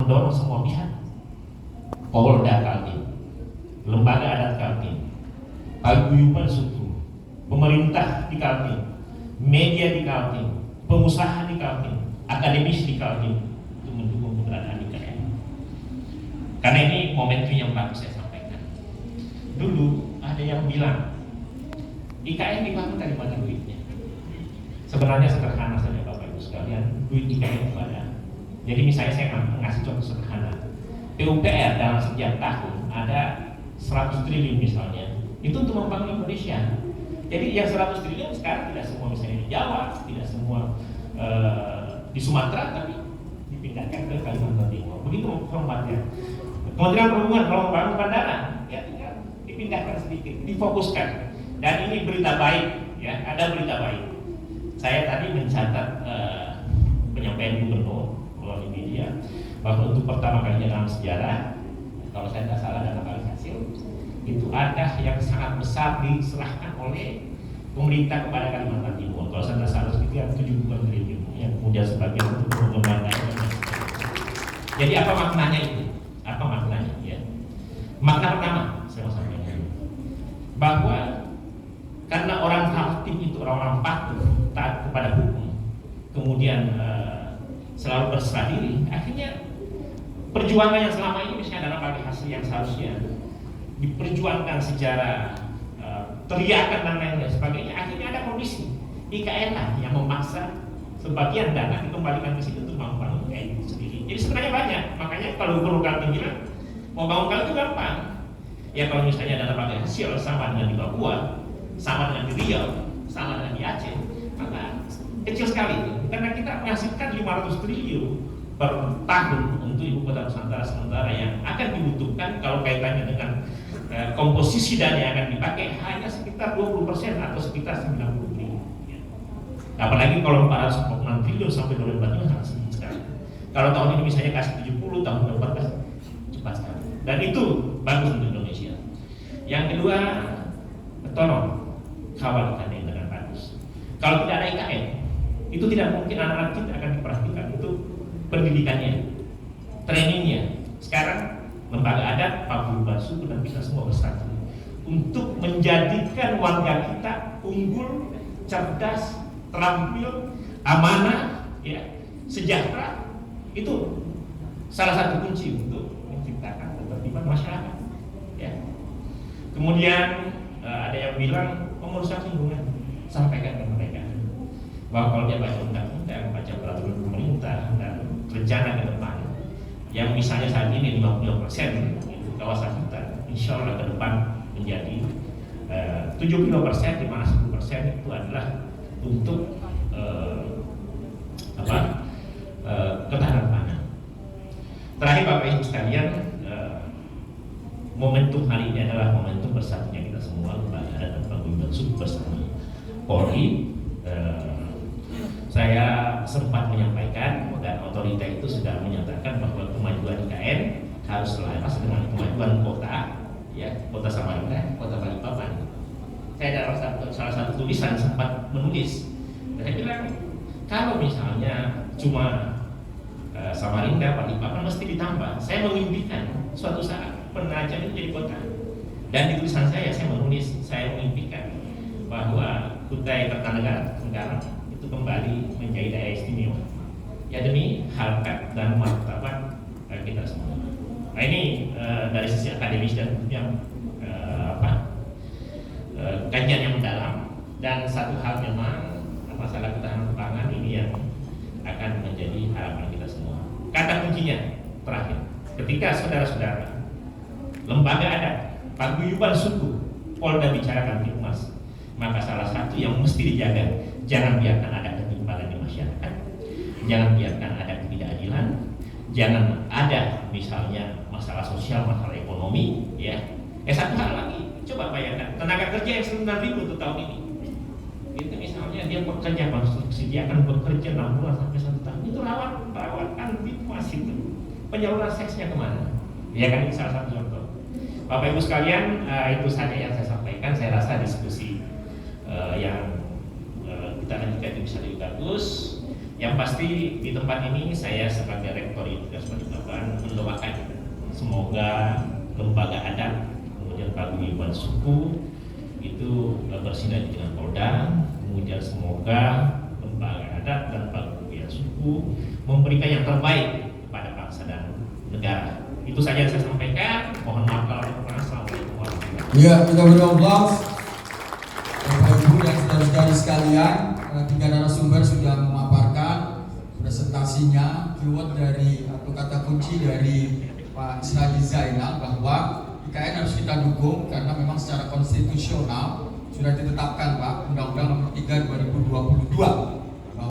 mendorong semua pihak, Polda Kaltim, lembaga adat Kaltim, paguyuban suku, pemerintah di Kaltim, media di Kaltim, pengusaha di Kaltim, akademis di Kaltim untuk mendukung keberadaan IKN. Karena ini momentum yang bagus saya sampaikan. Dulu ada yang bilang IKN dibangun dari mana duitnya? Sebenarnya sederhana saja Bapak Ibu sekalian, duit IKN itu ada. Jadi misalnya saya ngasih contoh sederhana, PUPR dalam setiap tahun ada 100 triliun misalnya, itu untuk membangun Indonesia. Jadi yang 100 triliun sekarang tidak semua misalnya di Jawa, tidak semua di Sumatera, tapi dipindahkan ke Kalimantan Timur. Begitu formatnya. Kementerian Perhubungan kalau membangun bandara, ya tinggal dipindahkan sedikit, difokuskan. Dan ini berita baik, ya ada berita baik. Saya tadi mencatat penyampaian gubernur melalui media bahwa untuk pertama kalinya dalam sejarah, kalau saya tidak salah dana kali hasil, itu ada yang sangat besar diserahkan oleh pemerintah kepada Kalimantan Timur. Kalau saya tidak salah sekitar 70 triliun, yang kemudian sebagian untuk pengembangan. Jadi apa maknanya itu? Apa maknanya? Ya. Makna pertama saya mau sampaikan bahwa karena orang Kaltim itu orang-orang patuh, taat kepada hukum, kemudian selalu berserah diri, akhirnya perjuangan yang selama ini misalnya dalam bagi hasil yang seharusnya diperjuangkan secara teriakan dan lain-lain sebagainya, akhirnya ada kondisi IKN lah yang memaksa sebagian dana dikembalikan ke situ untuk membangun IKN itu sendiri. Jadi sebenarnya banyak, makanya kalau Gubernur Kaltim bilang mau bangun Kaltim itu gampang. Ya kalau misalnya dana bagi hasil sama dengan di Papua, sama dengan di Riau, sama dengan di Aceh, maka kecil sekali itu. Karena kita menghasilkan 500 triliun per tahun untuk ibu kota Nusantara, sementara yang akan dibutuhkan kalau kaitannya dengan komposisi dana yang akan dipakai hanya sekitar 20% atau sekitar 90 triliun. Apalagi kalau 446 triliun sampai 2045 sangat sedikit sekali. Kalau tahun ini misalnya kasih 70, tahun 2014 cepat sekali. Dan itu bagus untuk Indonesia. Yang kedua, tolong kawal IKN dengan bagus. Kalau tidak ada IKN, itu tidak mungkin anak-anak kita akan diperhatikan. Itu pendidikannya, trainingnya. Sekarang lembaga adat, paguyuban suku dan kita semua bersatu untuk menjadikan warga kita unggul, cerdas, terampil, amanah, ya, sejahtera. Itu salah satu kunci untuk menciptakan ketertiban masyarakat. Ya. Kemudian ada yang bilang pengurusan lingkungan, sampaikan ke mereka bahwa kalau dia baca undang-undang, baca peraturan pemerintah dan rencana ke depan, yang misalnya saat ini 50% itu kawasan hutan, insya Allah ke depan menjadi 70%, di mana 10% itu adalah untuk ketahanan pangan. Terakhir Bapak Ibu sekalian, momentum hari ini adalah momentum bersatunya kita semua, lembaga adat dan paguyuban suku bersama Polri. Saya sempat menyampaikan dan otorita itu sudah menyatakan bahwa kemajuan IKN harus selaras dengan kemajuan kota, ya, kota Samarinda, kota Balikpapan. Saya dalam salah satu tulisan sempat menulis, saya bilang kalau misalnya cuma Samarinda, Balikpapan mesti ditambah. Saya memimpikan suatu saat Penajam itu jadi kota. Dan di tulisan saya menulis, saya memimpikan bahwa Kutai Kartanegara Tenggarang itu kembali menjadi daerah istimewa. Ya demi harkat dan martabat kita semua. Nah ini dari sisi akademis dan yang kajian yang mendalam. Dan satu hal memang masalah ketahanan pangan ini yang akan menjadi harapan kita semua. Kata kuncinya terakhir, ketika saudara-saudara lembaga adat, paguyuban suku, Polda bicarakan Tipmas, maka salah satu yang mesti dijaga, jangan biarkan ada ketimpangan di masyarakat, jangan biarkan ada ketidakadilan, jangan ada misalnya masalah sosial, masalah ekonomi, ya. Satu hal lagi, coba bayangkan tenaga kerja yang 9.000 untuk tahun ini, itu misalnya dia bekerja konstruksi, dia akan bekerja 6 bulan sampai 1 tahun, itu perawatan Tipmas itu, penyaluran seksnya kemana? Ya kan, ini salah satu contoh. Bapak Ibu sekalian, itu saja yang saya sampaikan. Saya rasa diskusi yang kita lanjutkan itu bisa lebih bagus. Yang pasti di tempat ini saya sebagai rektor Universitas Balikpapan semoga lembaga adat, kemudian paguyuban suku itu bersinergi dengan Polda, kemudian semoga lembaga adat dan paguyuban suku memberikan yang terbaik kepada bangsa dan negara. Itu saja yang saya sampaikan. Mohon maaf kalau ada kurang. Assalamualaikum warahmatullahi wabarakatuh. Ya, kita berdoa. Bapak Ibu dan saudara-saudari sekalian, tiga narasumber sudah memaparkan presentasinya, keyword dari atau kata kunci dari Pak Siraji Zainal bahwa IKN harus kita dukung karena memang secara konstitusional sudah ditetapkan Pak Undang-Undang Nomor 3 2022